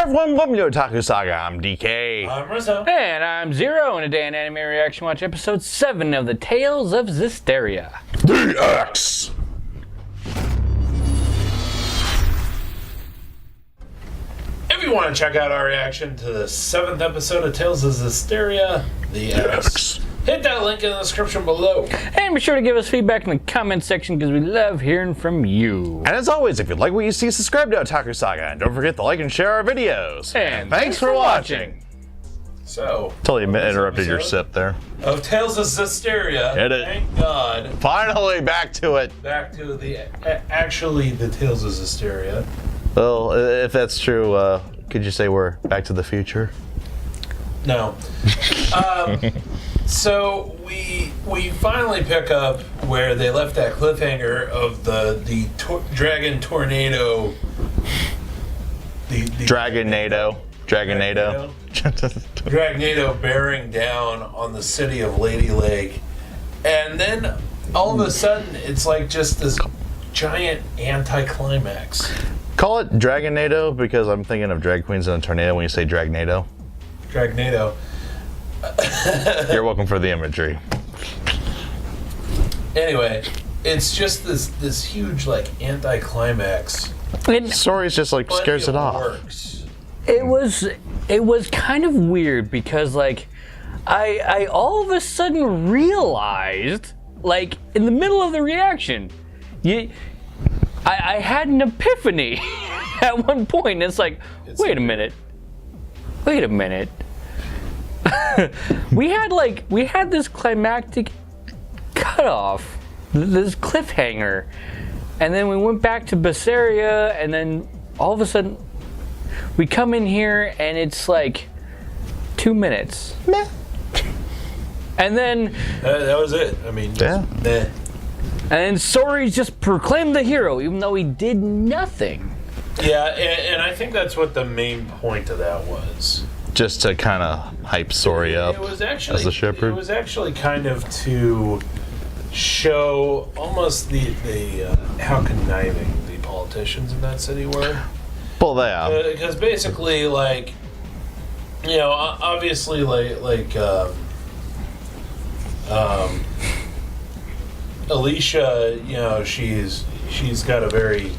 everyone, welcome to Otaku Saga. I'm DK. I'm Rizzo. And I'm Zero, and today in Anime Reaction Watch episode 7 of the Tales of Zestiria. DX! If you want to check out our reaction to the 7th episode of Tales of Zestiria, the X, hit that link in the description below. And be sure to give us feedback in the comment section because we love hearing from you. And as always, if you like what you see, subscribe to Otaku Saga. And don't forget to like and share our videos. And thanks for watching. So, Totally interrupted your sip there. Of Tales of Zestiria, Hit it. thank God. Finally, back to it. Back to the, actually the Tales of Zestiria. Well, if that's true, could you say we're back to the future? No. So we finally pick up where they left that cliffhanger of the dragon tornado. The Dragonado. Dragonado bearing down on the city of Lady Lake, and then all of a sudden it's like just this giant anticlimax. Call it Dragonado because I'm thinking of drag queens in a tornado when you say Dragnado. Dragnado. You're welcome for the imagery. Anyway, it's just this huge like anticlimax. Sorey's just like but scares it off. Works. It was kind of weird because like I all of a sudden realized, like in the middle of the reaction, I had an epiphany at one point. It's like, wait a minute. we had this climactic cutoff, this cliffhanger, and then we went back to Zestiria, and then all of a sudden we come in here and it's like 2 minutes. Meh. And then That was it. I mean, Yeah. meh. and Sorey just proclaimed the hero, even though he did nothing. Yeah, and I think that's what the main point of that was. Just to kind of hype Sorey up It was actually as a shepherd. It was actually kind of to show almost the how conniving the politicians in that city were. Well, they are. Because basically, like, you know, obviously, like Alicia, you know, she's got a very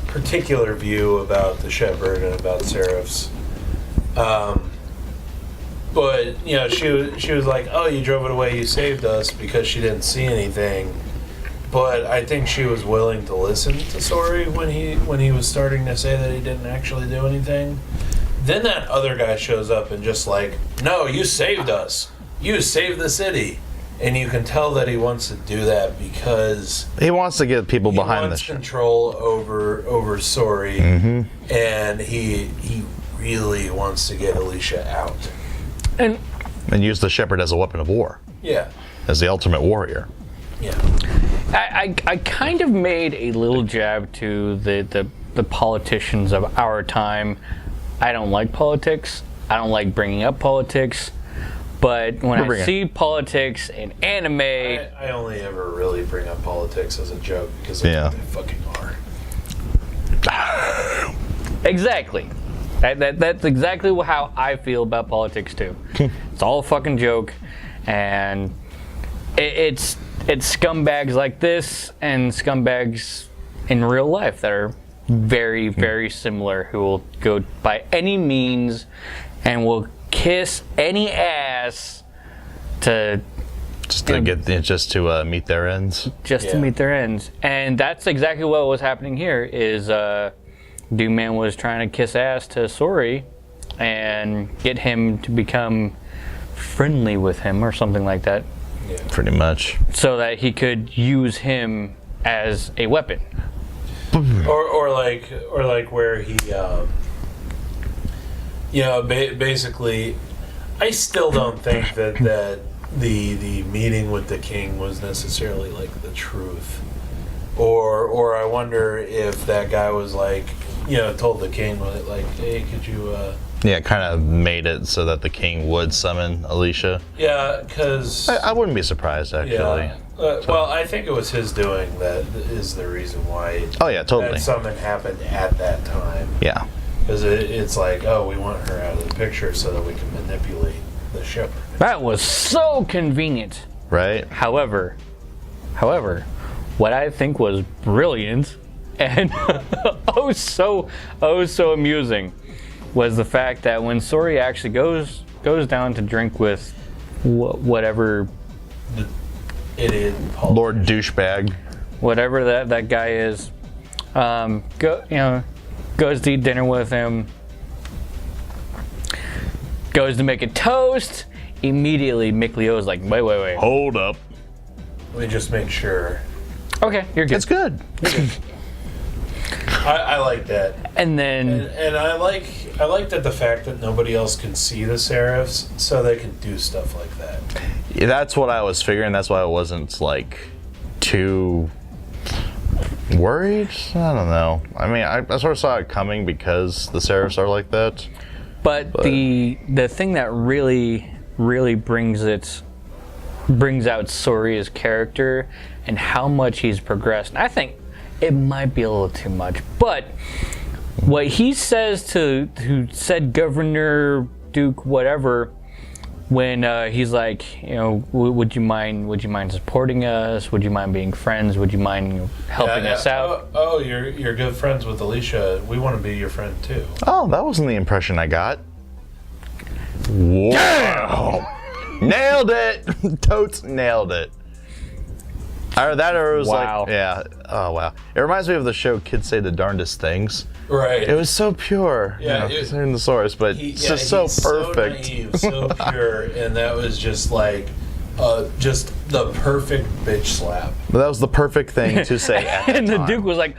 particular view about the shepherd and about seraphs. But you know, she was like, "Oh, you drove it away. You saved us," because she didn't see anything. But I think she was willing to listen to Sorey when he was starting to say that he didn't actually do anything. Then that other guy shows up and just like, "No, you saved us. You saved the city." And you can tell that he wants to do that because He wants to get people behind wants this. control over Sorey, and he really wants to get Alicia out. And And use the shepherd as a weapon of war, Yeah, as the ultimate warrior. yeah. I kind of made a little jab to the politicians of our time. I don't like politics. I don't like bringing up politics. But when I see politics in anime, I only ever really bring up politics as a joke because that's what they fucking are. exactly. That's exactly how I feel about politics too. It's all a fucking joke, and it's scumbags like this and scumbags in real life that are very, very similar, who will go by any means and will kiss any ass to meet their ends. to meet their ends. And that's exactly what was happening here. Is Doom-Man was trying to kiss ass to Sorey and get him to become friendly with him or something like that. Yeah. Pretty much. So that he could use him as a weapon. Or like where he, you know, basically, I still don't think that the meeting with the king was necessarily like the truth. Or I wonder if that guy was like, you know, told the king like, hey, could you Yeah, kind of made it so that the king would summon Alicia. Yeah, because I wouldn't be surprised, actually. yeah. Well, I think it was his doing that is the reason why Oh, yeah, totally. that summon happened at that time. Yeah. Because it's like, oh, we want her out of the picture so that we can manipulate the ship. That was so convenient. Right? However, what I think was brilliant and so amusing was the fact that when Sorey actually goes down to drink with whatever The idiot Lord douchebag. whatever that guy is, goes to eat dinner with him, goes to make a toast. Immediately, Mikleo is like, wait. Hold up. Let me just make sure. Okay, you're good. It's good. I like that. And then, And I like that the fact that nobody else can see the serifs, so they can do stuff like that. Yeah, that's what I was figuring. That's why I wasn't like too worried. I don't know. I mean, I sort of saw it coming because the serifs are like that. but the thing that really brings out Sorey's character and how much he's progressed. And I think it might be a little too much, but what he says to said governor, duke, whatever, when he's like, would you mind supporting us? Would you mind being friends? Would you mind helping us out? Oh, you're good friends with Alicia. We want to be your friend too. Oh, that wasn't the impression I got. Wow. Nailed it. Totes nailed it. Or it was Wow. like, yeah. Oh, wow. It reminds me of the show Kids Say the Darndest Things. Right. It was so pure. Yeah, considering the source, but it's just so perfect. So naive, so pure, and that was just like, just the perfect bitch slap. But that was the perfect thing to say at the And the time. Duke was like,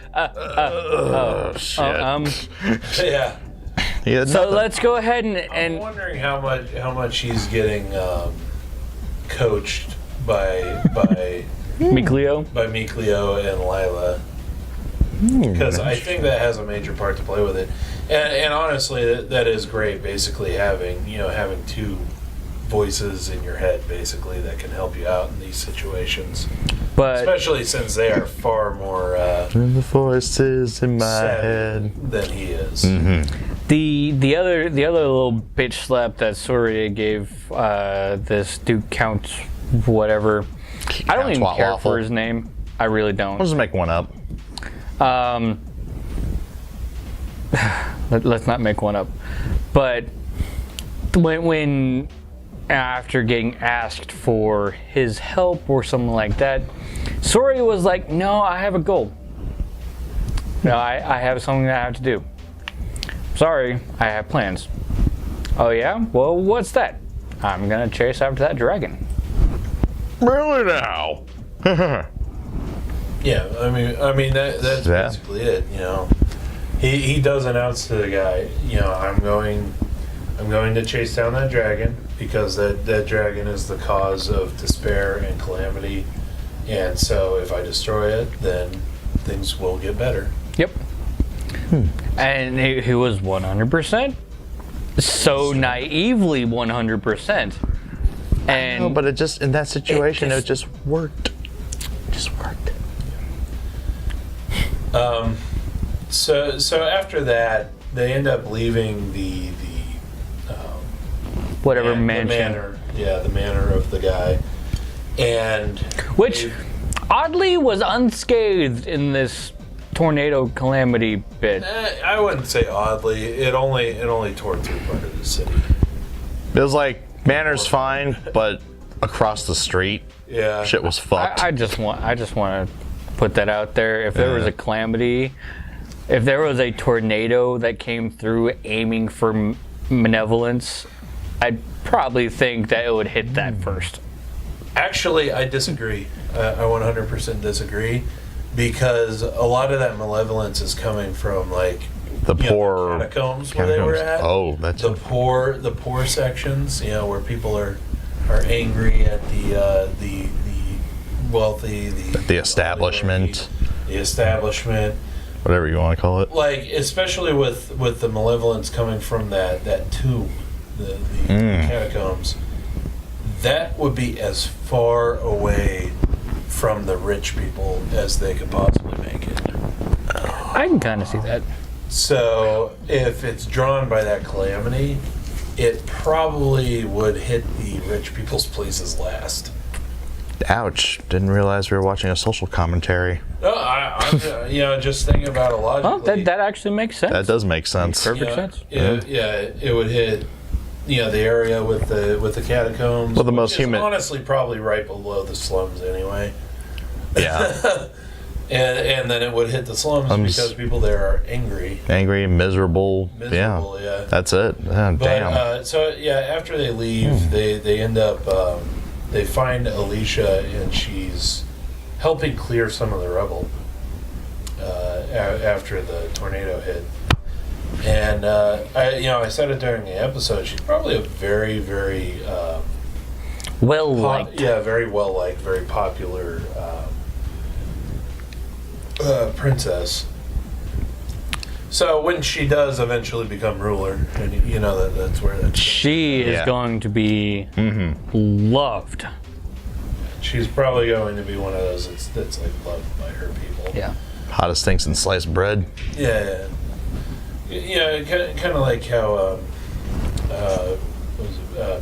Shit. Yeah. He had so nothing. let's go ahead I'm and wondering how much he's getting coached by Mikleo. Mikleo and Lila. Because I think that has a major part to play with it, and honestly, that is great. Basically, having two voices in your head, basically, that can help you out in these situations. But Especially since they are far more And the voices in my savvy head. than he is. the other little bitch slap that Sorey gave this Duke Count whatever. I don't even Twat care waffle. for his name. I really don't. I'll just make one up. Let's not make one up. But when after getting asked for his help or something like that, Sorey was like, "No, I have a goal. No, I have something that I have to do. Sorry, I have plans." "Oh yeah? Well, what's that?" "I'm gonna chase after that dragon." Really now? Yeah, I mean that's Yeah. basically it. He does announce to the guy, I'm going to chase down that dragon because that dragon is the cause of despair and calamity, and so if I destroy it, then things will get better. Yep. And he was 100%. So naively 100%. And No, but it just, in that situation, it just- just worked. It just worked. So after that, they end up leaving the whatever the mansion. manor. Yeah, the manor of the guy, and Which oddly was unscathed in this tornado calamity bit. I wouldn't say oddly. It only tore through part of the city. It was like, Manor's fine, but across the street, Yeah. shit was fucked. I just want to put that out there. If there was a calamity, if there was a tornado that came through aiming for malevolence, I'd probably think that it would hit that first. Actually, I disagree. I 100% disagree, because a lot of that malevolence is coming from like the poor catacombs where they were at. Oh, that's the poor sections. Where people are angry at the wealthy, the establishment, the establishment. whatever you want to call it. Like, especially with the malevolence coming from that tomb, the catacombs, that would be as far away from the rich people as they could possibly make it. I can kind of see that. So if it's drawn by that calamity, it probably would hit the rich people's places last. Ouch. Didn't realize we were watching a social commentary. No, I'm just thinking about it logically. Well, that actually makes sense. That does make sense. Perfect sense. It would hit, the area with the catacombs. Well, the which most is human. honestly, probably right below the slums anyway. Yeah. And then it would hit the slums because people there are angry. Angry, miserable. Yeah. That's it. Oh, But, damn. after they leave, they end up, they find Alicia, and she's helping clear some of the rubble after the tornado hit. And, I said it during the episode, she's probably a very, very... Well-liked. very well-liked, very popular princess. So when she does eventually become ruler, and that's where that's... She is going to be loved. She's probably going to be one of those that's like loved by her people. Yeah. Hottest things in sliced bread. Yeah. Kind of like how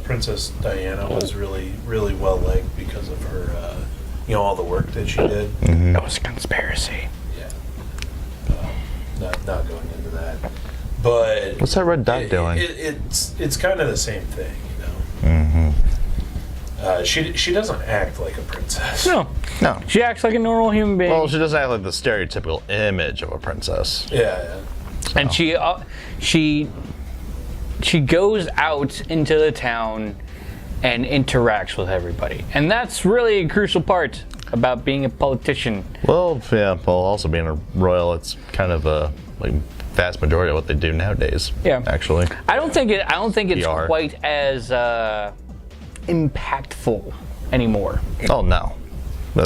Princess Diana was really, really well liked because of her, all the work that she did. That was a conspiracy. Yeah. Not going into that, but What's that red dot doing? It's kind of the same thing, She doesn't act like a princess. No. She acts like a normal human being. Well, she doesn't act like the stereotypical image of a princess. Yeah. And she goes out into the town and interacts with everybody. And that's really a crucial part about being a politician. Well, also being a royal, it's kind of a vast majority of what they do nowadays. Yeah. Actually. I don't think it's PR. quite as impactful anymore. Oh no.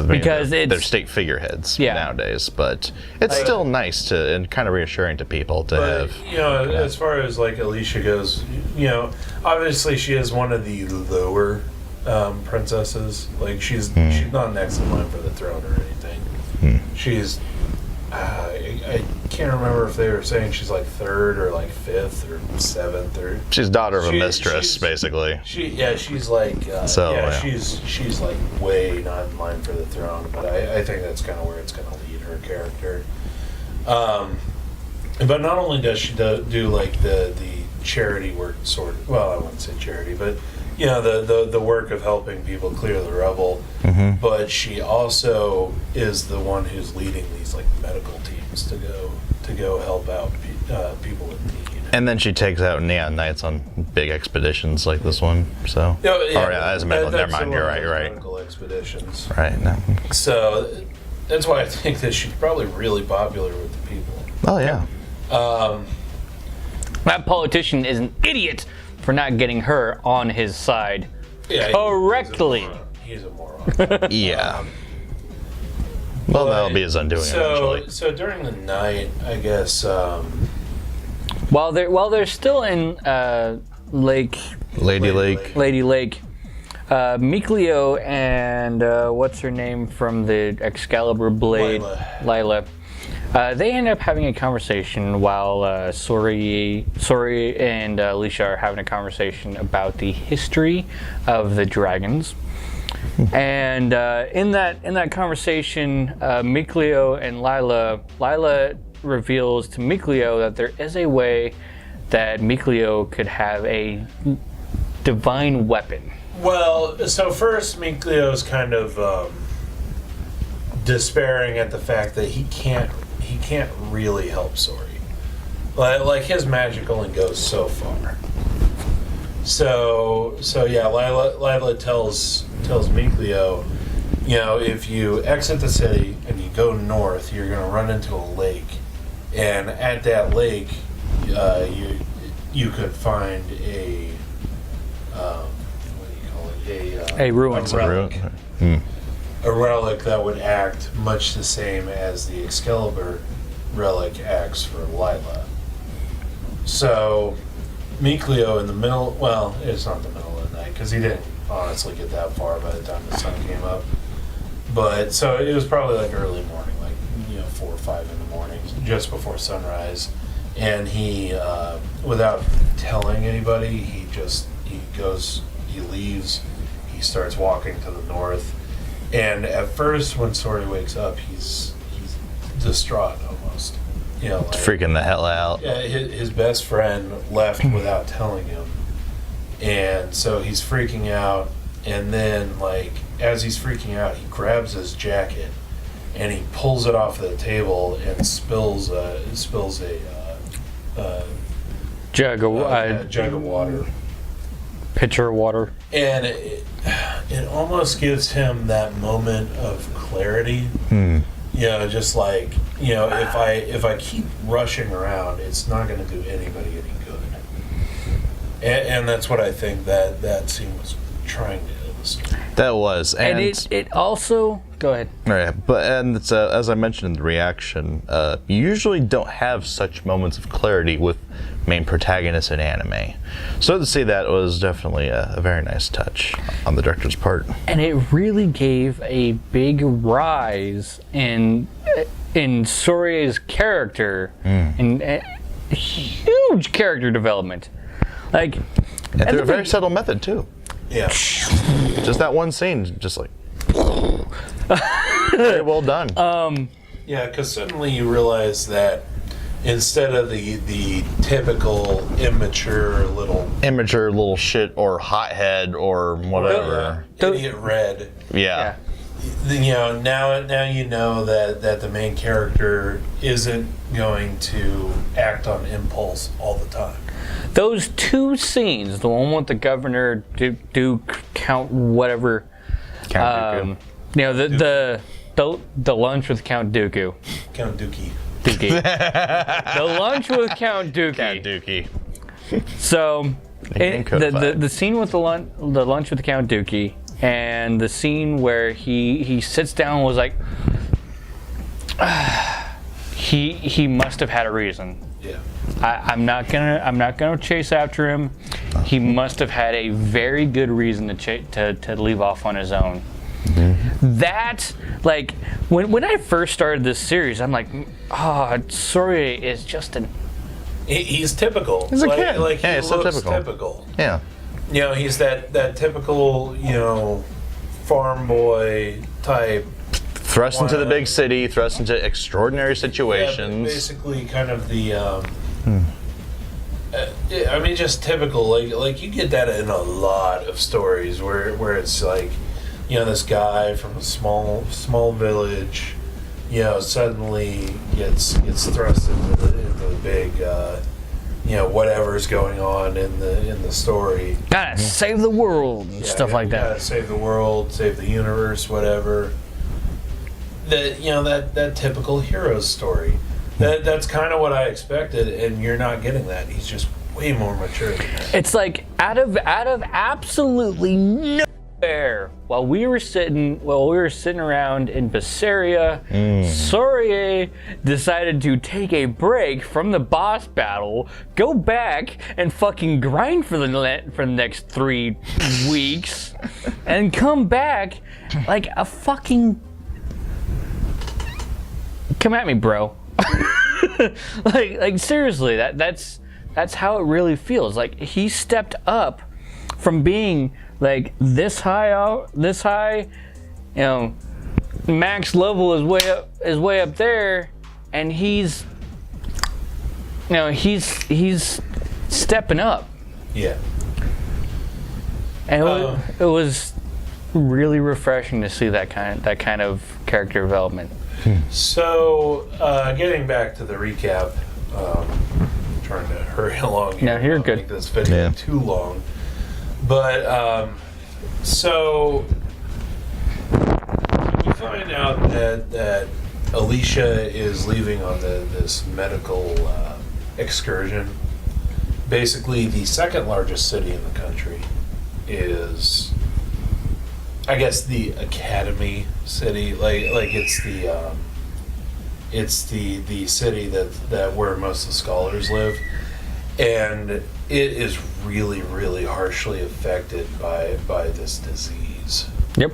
Because they're state figureheads nowadays, but it's still nice and kind of reassuring to people to have. As far as like Alicia goes, obviously she is one of the lower princesses. Like she's not next in line for the throne or anything. She's I can't remember if they were saying she's like third or like fifth or seventh or. She's daughter of a mistress, basically. She's like she's like way not in line for the throne, but I think that's kind of where it's going to lead her character. But not only does she do like the charity work I wouldn't say charity, but the work of helping people clear the rubble, but she also is the one who's leading these like medical teams to go help out people in need. And then she takes out Neon Knights on big expeditions like this one. So, as a medical. Never mind. You're right. Medical expeditions. Right. No. So that's why I think that she's probably really popular with the people. Oh yeah. That politician is an idiot for not getting her on his side correctly. He's a moron. Yeah. Well, that'll be his undoing eventually. So during the night, I guess. While they're still in Lady Lake, Mikleo and what's her name from the Excalibur blade, Lila. They end up having a conversation while Sorey and Alicia are having a conversation about the history of the dragons. And in that conversation, Mikleo and Lila reveals to Mikleo that there is a way that Mikleo could have a divine weapon. Well, so first Mikleo's kind of despairing at the fact that he can't really help Sorey. Like his magic only goes so far. So yeah, Lila tells Mikleo, if you exit the city and you go north, you're gonna run into a lake, and at that lake, you could find a what do you call it? A ruin. A relic. A relic that would act much the same as the Excalibur relic acts for Lila. So Mikleo in the middle, well, it's not the middle of the night because he didn't honestly get that far by the time the sun came up. But so it was probably like early morning, like 4 or 5 in the morning, just before sunrise. and he, without telling anybody, he leaves. He starts walking to the north, and at first, when Sorey wakes up, he's distraught almost. You know, like, freaking the hell out. yeah, his best friend left without telling him, and so he's freaking out. And then, like, as he's freaking out, he grabs his jacket and he pulls it off the table and spills a Jug of jug of water. pitcher of water. And it almost gives him that moment of clarity. You know, just like, you know, if I keep rushing around, it's not going to do anybody any good. And that's what I think that scene was trying to illustrate. That was, And it also go ahead. Right, but it's, as I mentioned in the reaction, you usually don't have such moments of clarity with main protagonists in anime. So to see that was definitely a very nice touch on the director's part. And it really gave a big rise in Sorey's character and huge character development. Like, And through a very subtle method too. Yeah. Just that one scene, just like very well done. Yeah, because suddenly you realize that instead of the typical immature little shit or hothead or whatever. idiot red. Yeah. You know, now you know that the main character isn't going to act on impulse all the time. Those two scenes, the one with the governor, Duke, Count whatever, Count Dooku. you know, the lunch with Count Dooku. Count Dookie. The lunch with Count Dookie. Count Dookie. So, the scene with the lunch with Count Dookie, and the scene where he sits down and was like, he must have had a reason. Yeah. I'm not gonna chase after him. He must have had a very good reason to leave off on his own. Mm-hmm. That, like, when I first started this series, I'm like, Sorey is just an. He's typical. He's a kid. Like yeah, he he's looks so typical. Yeah. You know, he's that typical, you know, farm boy type. Thrust into the big city, thrust into extraordinary situations. Yeah, basically, kind of the. I mean, just typical. Like you get that in a lot of stories where it's like, you know, this guy from a small village, you know, suddenly gets thrust into the big, you know, whatever's going on in the story. Gotta save the world and stuff like that. Gotta save the world, save the universe, whatever. That, you know, that typical hero story. That's kind of what I expected, and you're not getting that. He's just way more mature than that. It's like out of absolutely nowhere. While we were sitting around in Zestiria, Sorey decided to take a break from the boss battle, go back and fucking grind for the next 3 weeks, and come back like a fucking. Come at me, bro. like seriously, that's how it really feels. Like, he stepped up from being like this high, you know, max level is way up there, and he's stepping up. Yeah. And it was really refreshing to see that kind of character development. So, getting back to the recap, trying to hurry along here. No, you're Not good. Make this video too long, but so we find out that Alicia is leaving on this medical excursion. Basically, the second largest city in the country is, I guess, the academy city. Like it's the city that where most of the scholars live, and it is really, really harshly affected by this disease. Yep.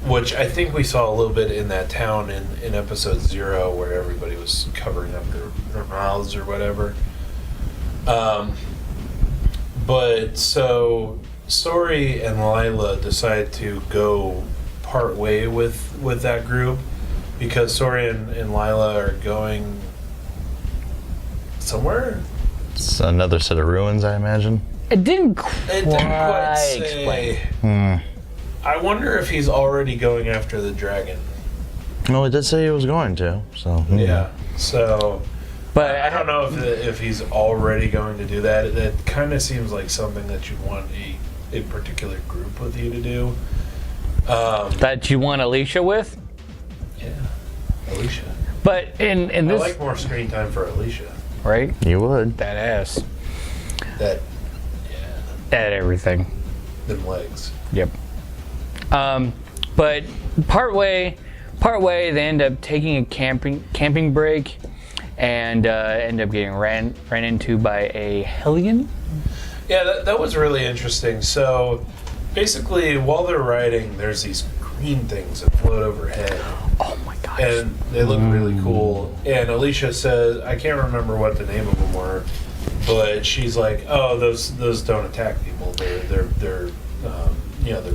which I think we saw a little bit in that town in episode 0, where everybody was covering up their mouths or whatever. But so Sorey and Lila decide to go part way with that group because Sorey and Lila are going somewhere. It's another set of ruins, I imagine. It didn't quite say. explain. I wonder if he's already going after the dragon. Well, he did say he was going to, so... Yeah, so... But I don't know if he's already going to do that. That kind of seems like something that you want a particular group with you to do. That you want Alicia with? Yeah, Alicia. But in this... I like more screen time for Alicia. Right? You would. That ass. That, At everything. them legs. Yep. But partway, they end up taking a camping break, and end up getting ran into by a Helen. Yeah, that was really interesting. So, basically, while they're riding, there's these green things that float overhead. Oh my gosh. And they look really cool. And Alicia says, I can't remember what the name of them were, but she's like, "Oh, those don't attack people. They're they're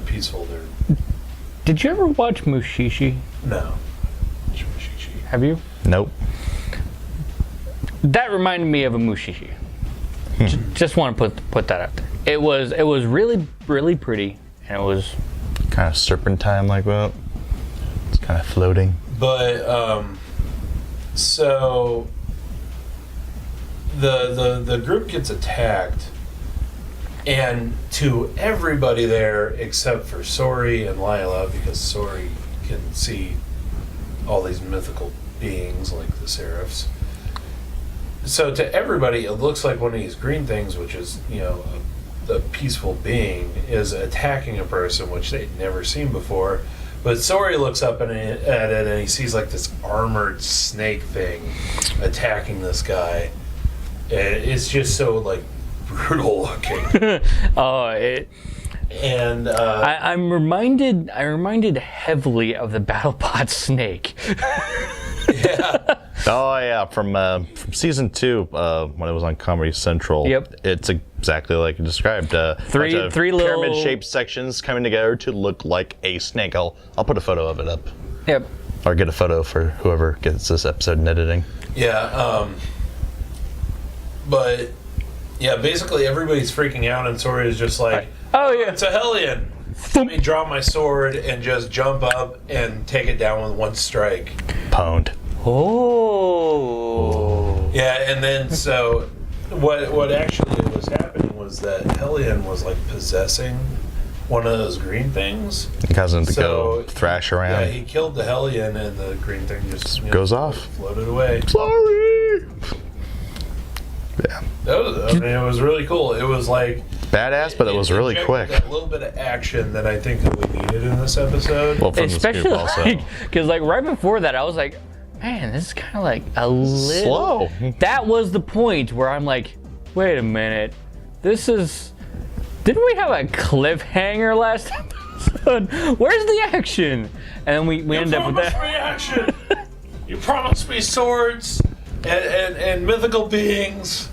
peaceful. They're." Did you ever watch Mushishi? No. Have you? Nope. That reminded me of a Mushishi. Just want to put that out there. It was really really pretty, and it was Kind of serpentine like that. It's kind of floating. But so the group gets attacked, and to everybody there except for Sorey and Lila, because Sorey can see all these mythical beings like the seraphs. So to everybody, it looks like one of these green things, which is, the peaceful being, is attacking a person, which they'd never seen before. But Sorey looks up at it and he sees like this armored snake thing attacking this guy. And it's just so like brutal looking. And I'm reminded heavily of the BattleBot snake. yeah. Oh yeah, from season 2 when it was on Comedy Central. Yep. It's exactly like you described. Three little pyramid-shaped sections coming together to look like a snake. I'll put a photo of it up. Yep. Or get a photo for whoever gets this episode in editing. Yeah. But yeah, basically everybody's freaking out, and Sorey is just like, Oh yeah. "It's a Hellion. Let me draw my sword and just jump up and take it down with one strike." Pwned. Oh. Yeah, and then so what actually was happening was that Hellion was like possessing one of those green things. It causing him to So, go thrash around. Yeah, he killed the Hellion, and the green thing just goes off. floated away. Sorry. Yeah. It was really cool. It was like Badass, but it was really injected quick. That little bit of action that I think that we needed in this episode. Well, from Especially the scoop also. because right before that, I was like, man, this is kind of like a little Slow. That was the point where I'm like, wait a minute, this is. Didn't we have a cliffhanger last episode? Where's the action? And then we end up with that. Me action. You promised me swords and mythical beings.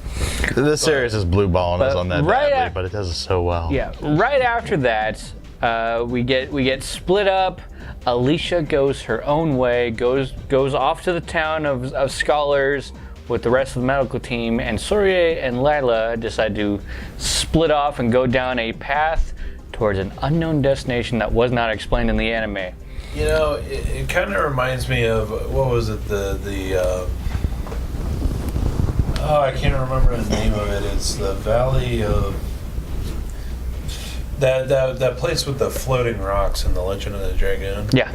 This series is blue balling us on that right badly, at- but it does it so well. Yeah, right after that, we get split up. Alicia goes her own way, goes off to the town of scholars with the rest of the medical team, and Sorey and Lila decide to split off and go down a path towards an unknown destination that was not explained in the anime. It kind of reminds me of, what was it, I can't remember the name of it. It's the Valley of... That place with the floating rocks in The Legend of the Dragoon. Yeah.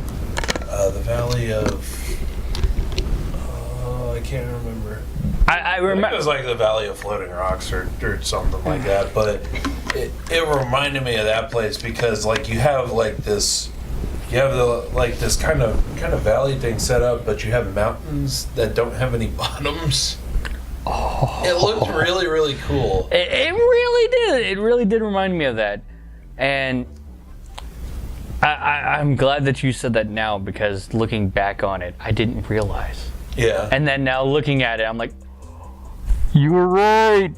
The Valley of... I can't remember. I I think remember. it was like the Valley of Floating Rocks or something like that. But it reminded me of that place because like you have this kind of valley thing set up, but you have mountains that don't have any bottoms. Oh. It looked really, really cool. It really did. It really did remind me of that. And I'm glad that you said that now, because looking back on it, I didn't realize. Yeah. And then now looking at it, I'm like, you were right.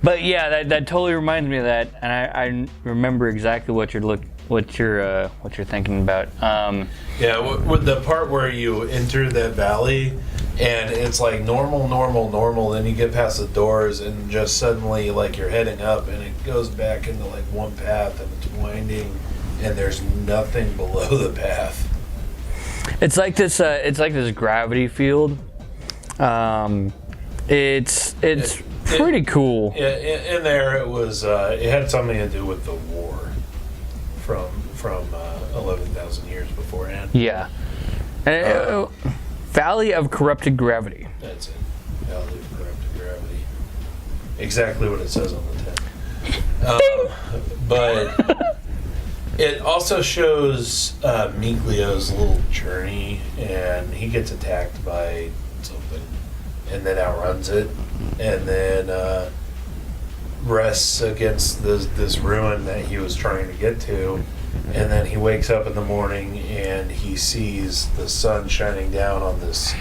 But yeah, that totally reminds me of that, and I remember exactly what you're thinking about. Yeah, with the part where you enter that valley, and it's like normal, then you get past the doors, and just suddenly like you're heading up, and it goes back into like one path, and it's winding, and there's nothing below the path. It's like this. It's like this gravity field. It's pretty cool. Yeah, in there it was. It had something to do with the war from 11,000 years beforehand. Yeah. Valley of Corrupted Gravity. That's it. Valley of Corrupted Gravity. Exactly what it says on the tin. But it also shows Mikleo's little journey, and he gets attacked by something, and then outruns it, and then rests against this ruin that he was trying to get to. And then he wakes up in the morning and he sees the sun shining down on this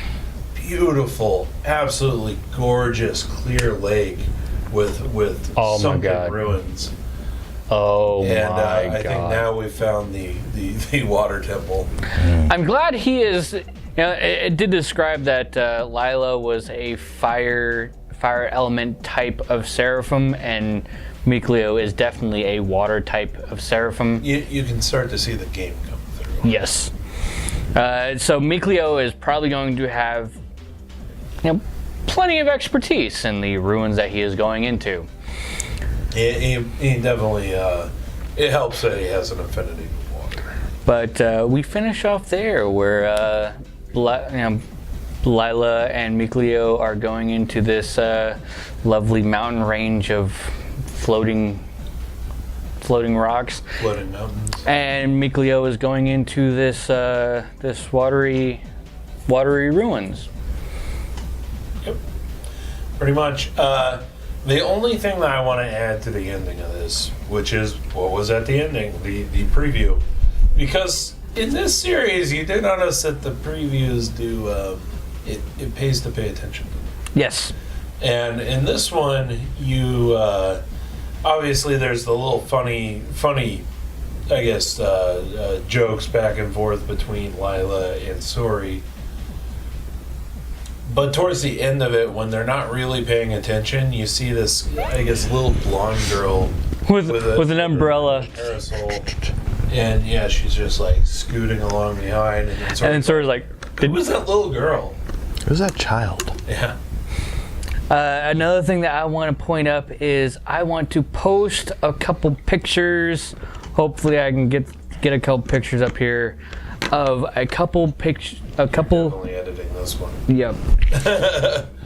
beautiful, absolutely gorgeous, clear lake with sunken ruins. Oh and, my god! I think now we've found the water temple. I'm glad he is. You know, it did describe that Lila was a fire element type of seraphim, and Mikleo is definitely a water type of seraphim. You can start to see the game come through. Yes. So Mikleo is probably going to have, plenty of expertise in the ruins that he is going into. He definitely. It helps that he has an affinity with water. But we finish off there where Lila and Mikleo are going into this lovely mountain range of floating rocks. Floating mountains. And Mikleo is going into this watery ruins. Yep. Pretty much. The only thing that I want to add to the ending of this, which is what was at the ending, the preview, because in this series you do notice that the previews do it pays to pay attention to them. Yes. And in this one, you obviously there's the little funny, I guess, jokes back and forth between Lila and Sorey. But towards the end of it, when they're not really paying attention, you see this, I guess, little blonde girl with an umbrella, parasol, and yeah, she's just like scooting along behind, and then Sorey's like, "Who was that little girl? Who's that child?" Yeah. Another thing that I want to point up is I want to post a couple pictures. Hopefully, I can get a couple pictures up here of a couple pictures. Definitely editing this one. Yep.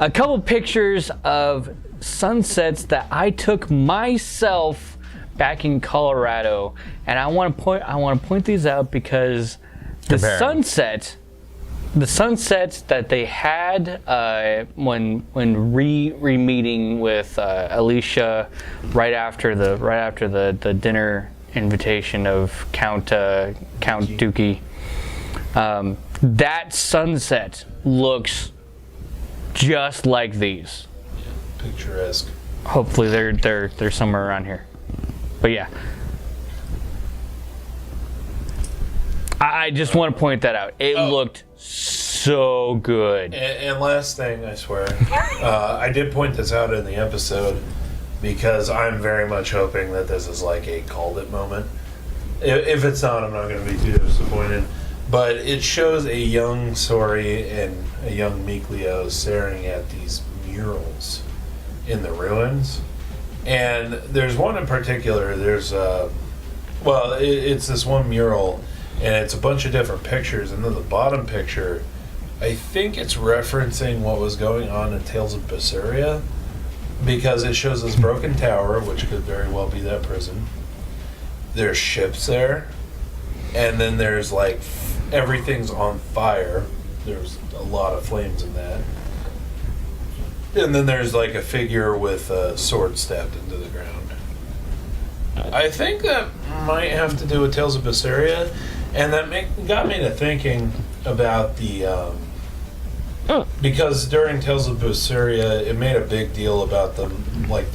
A couple pictures of sunsets that I took myself back in Colorado, and I want to point these out because the sunsets that they had when re-meeting with Alicia right after the dinner invitation of Count Dookie. That sunset looks just like these. Yeah, picturesque. Hopefully they're somewhere around here. But yeah. I just want to point that out. It looked so good. And last thing, I swear, I did point this out in the episode because I'm very much hoping that this is like a called it moment. If it's not, I'm not going to be too disappointed. But it shows a young Sorey and a young Mikleo staring at these murals in the ruins. And there's one in particular, it's this one mural, and it's a bunch of different pictures, and then the bottom picture, I think it's referencing what was going on in Tales of Zestiria, because it shows this broken tower, which could very well be that prison. There's ships there, and then there's like everything's on fire. There's a lot of flames in that. And then there's like a figure with a sword stabbed into the ground. I think that might have to do with Tales of Zestiria, and that got me to thinking about the because during Tales of Zestiria, it made a big deal about the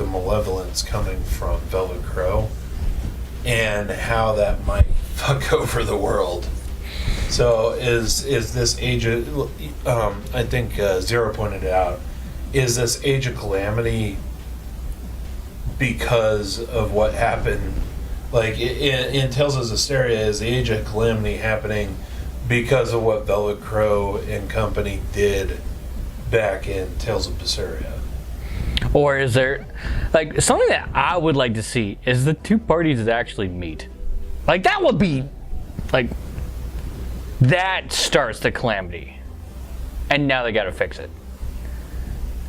malevolence coming from Velvet Crow, and how that might fuck over the world. So is this age of, I think Zero pointed it out, is this age of calamity because of what happened? Like in Tales of Zestiria, is the age of calamity happening because of what Velvet Crow and company did back in Tales of Zestiria? Or is there, like, something that I would like to see is the two parties that actually meet. Like, that would be, like, that starts the calamity. And now they gotta fix it.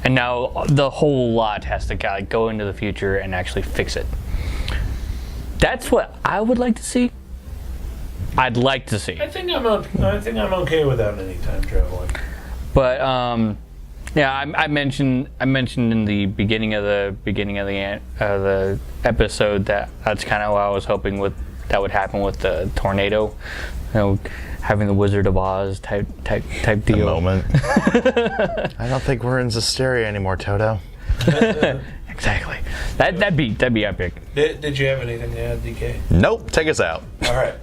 And now the whole lot has to go into the future and actually fix it. That's what I would like to see. I'd like to see. I think I'm okay without any time traveling. But yeah, I mentioned in the beginning of the episode that's kind of what I was hoping that would happen with the tornado. You know, having the Wizard of Oz type deal. The moment. I don't think we're in Zestiria anymore, Toto. Exactly. That'd be epic. Did you have anything to add, DK? Nope. Take us out. All right.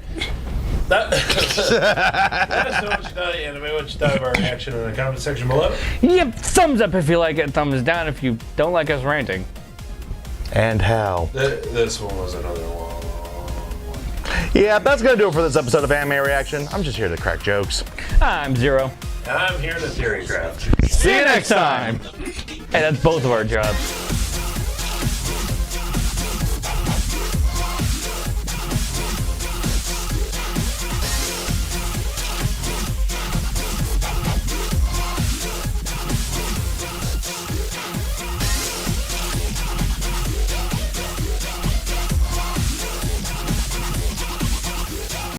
Let us know what you thought of the anime, what you thought of our reaction in the comment section below. Yep, thumbs up if you like it, thumbs down if you don't like us ranting. And how? This one was another long one. Yeah, that's gonna do it for this episode of Anime Reaction. I'm just here to crack jokes. I'm Zero. I'm here to Theorycraft. See you next time. Hey, that's both of our jobs.